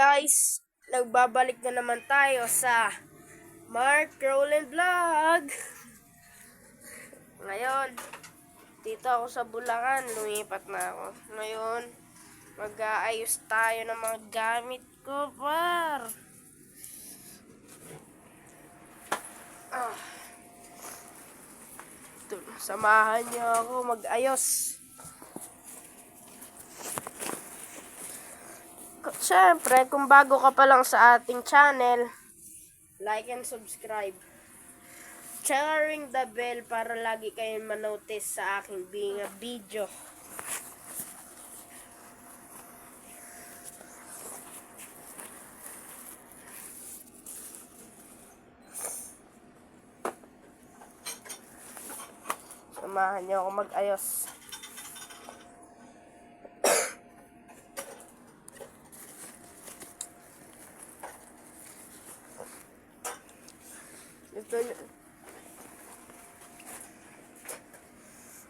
Guys, nagbabalik na naman tayo sa Mark Rowland Vlog. Ngayon, dito ako sa Bulacan, lumipat na ako. Ngayon, mag-aayos tayo ng mga gamit ko, par. Samahan niyo ako mag-ayos. Siyempre, kung bago ka pa lang sa ating channel, like and subscribe. Tsaka ring the bell para lagi kayong manotice sa aking video. Samahan niyo ako mag-ayos.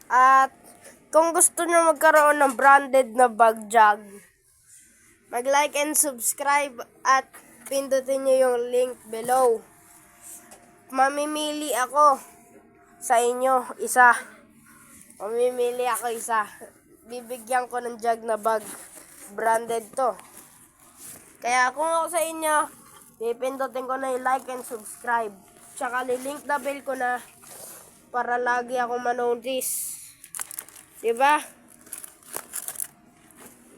At kung gusto nyo magkaroon ng branded na bag jug, mag-like and subscribe at pindutin nyo yung link below. Mamimili ako sa inyo isa. Bibigyan ko ng jug na bag. Branded to. Kaya kung ako sa inyo, pipindutin ko na yung like and subscribe. Tsaka link the bell ko na para lagi akong manotice. Diba?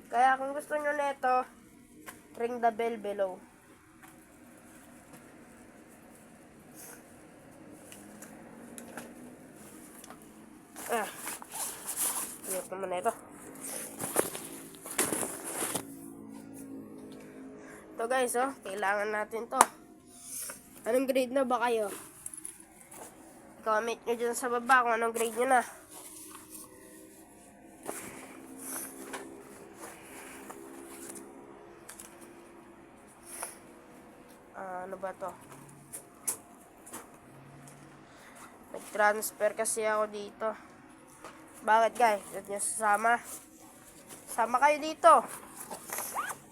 Kaya kung gusto nyo nito, ring the bell below. Ito naman na ito. Ito guys, oh, kailangan natin to. Anong grade na ba kayo? Comment nyo dyan sa baba kung anong grade nyo na. Ano ba to? Nag-transfer kasi ako dito. Bakit guys? Ba't nyo sasama? Sama kayo dito.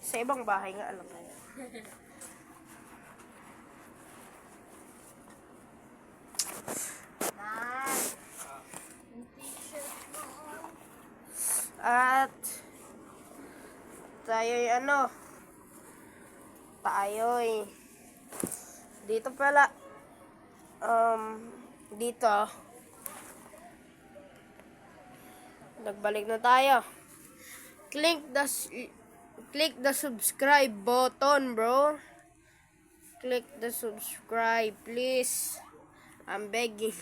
Sa ibang bahay nga, alam kayo. At tayo'y dito pala dito nagbalik na tayo. Click the subscribe button, bro. Click the subscribe, please. I'm begging.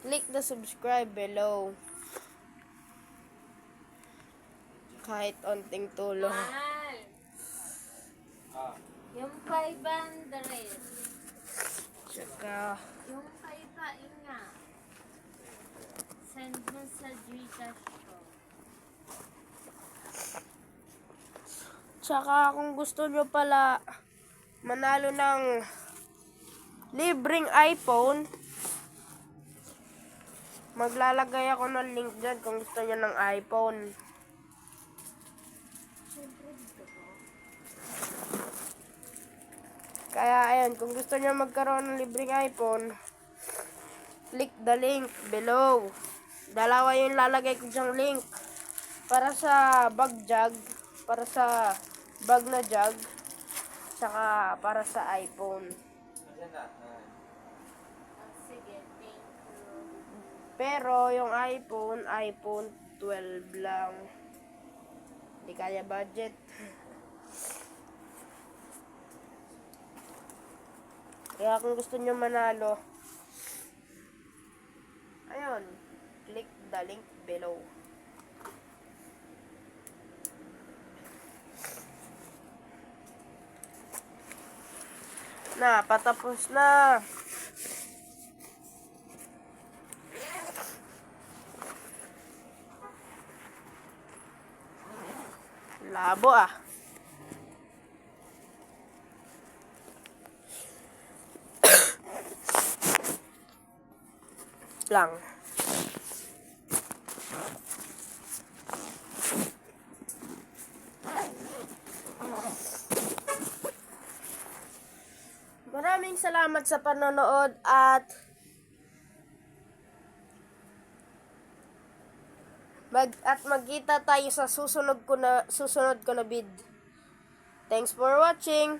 Click the subscribe below. Kahit onting tulong. Yung 500. Tsaka Yung 5 nga. Send mo sa Gcash ko. Tsaka kung gusto nyo pala manalo ng libreng iPhone, maglalagay ako ng link dyan kung gusto nyo ng iPhone. Kaya ayan, kung gusto nyo magkaroon ng libreng iPhone, click the link below. Dalawa yung lalagay ko dyang link. Para sa bag jug, para sa bag na jug, saka para sa iPhone. Sige, thank you. Pero yung iPhone 12 lang. Hindi kaya budget. Kaya kung gusto nyo manalo, ayun, click the link below. Na, patapos na. Labo ah. Lang. maraming salamat sa panonood at magkita tayo sa susunod ko na vid. Thanks for watching.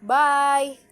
Bye.